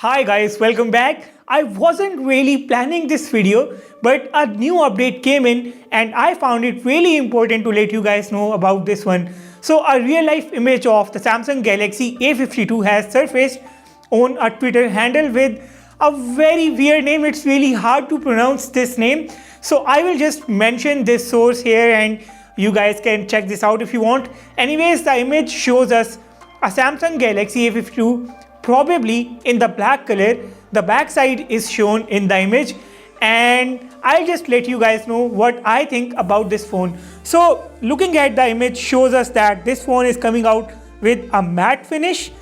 Hi guys, welcome back. I wasn't really planning this video, but a new update came in and I found it really important to let you guys know about this one. So a real life image of the Samsung Galaxy A52 has surfaced on a Twitter handle with a very weird name. It's really hard to pronounce this name. So I will just mention this source here and you guys can check this out if you want. Anyways, the image shows us a Samsung Galaxy A52 probably in the black color. The back side is shown in the image and I'll just let you guys know what I think about this phone. So looking at the image shows us that this phone is coming out with a matte finish.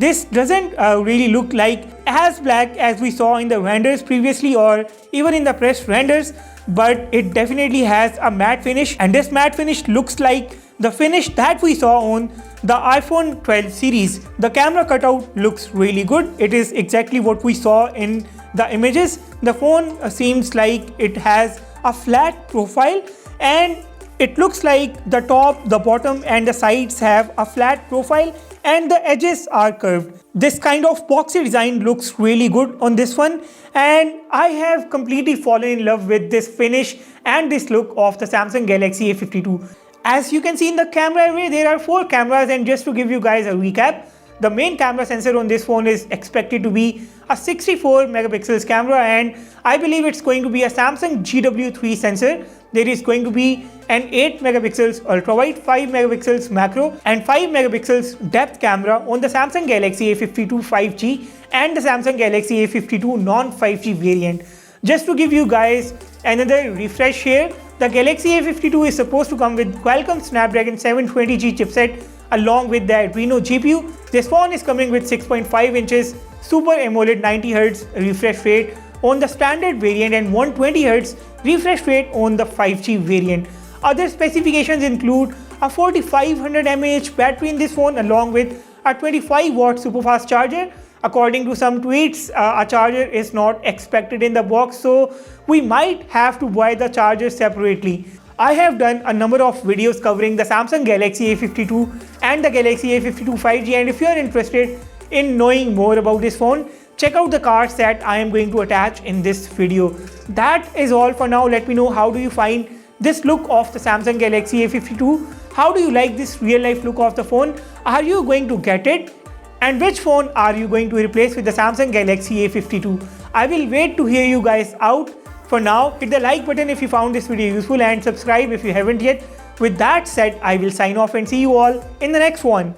This doesn't really look like as black as we saw in the renders previously or even in the press renders, but it definitely has a matte finish, and this matte finish looks like the finish that we saw on the iPhone 12 series. The camera cutout looks really good. It is exactly what we saw in the images. The phone seems like it has a flat profile and it looks like the top, the bottom and the sides have a flat profile and the edges are curved. This kind of boxy design looks really good on this one, and I have completely fallen in love with this finish and this look of the Samsung Galaxy A52. As you can see in the camera array, there are 4 cameras, and just to give you guys a recap, the main camera sensor on this phone is expected to be a 64 megapixels camera, and I believe it's going to be a Samsung GW3 sensor. There is going to be an 8 megapixels ultra wide, 5 megapixels macro and 5 megapixels depth camera on the Samsung Galaxy A52 5G and the Samsung Galaxy A52 non-5G variant. Just to give you guys another refresh here, the Galaxy A52 is supposed to come with Qualcomm Snapdragon 720G chipset along with the Adreno GPU. This phone is coming with 6.5 inches Super AMOLED 90Hz refresh rate on the standard variant and 120Hz refresh rate on the 5G variant. Other specifications include a 4500 mAh battery in this phone along with a 25 watt superfast charger. According to some tweets, a charger is not expected in the box, so we might have to buy the charger separately. I have done a number of videos covering the Samsung Galaxy A52 and the Galaxy A52 5G, and if you are interested in knowing more about this phone, check out the cards that I am going to attach in this video. That is all for now. Let me know, how do you find this look of the Samsung Galaxy A52? How do you like this real life look of the phone? Are you going to get it? And which phone are you going to replace with the Samsung Galaxy A52? I will wait to hear you guys out. For now, hit the like button if you found this video useful and subscribe if you haven't yet. With that said, I will sign off and see you all in the next one.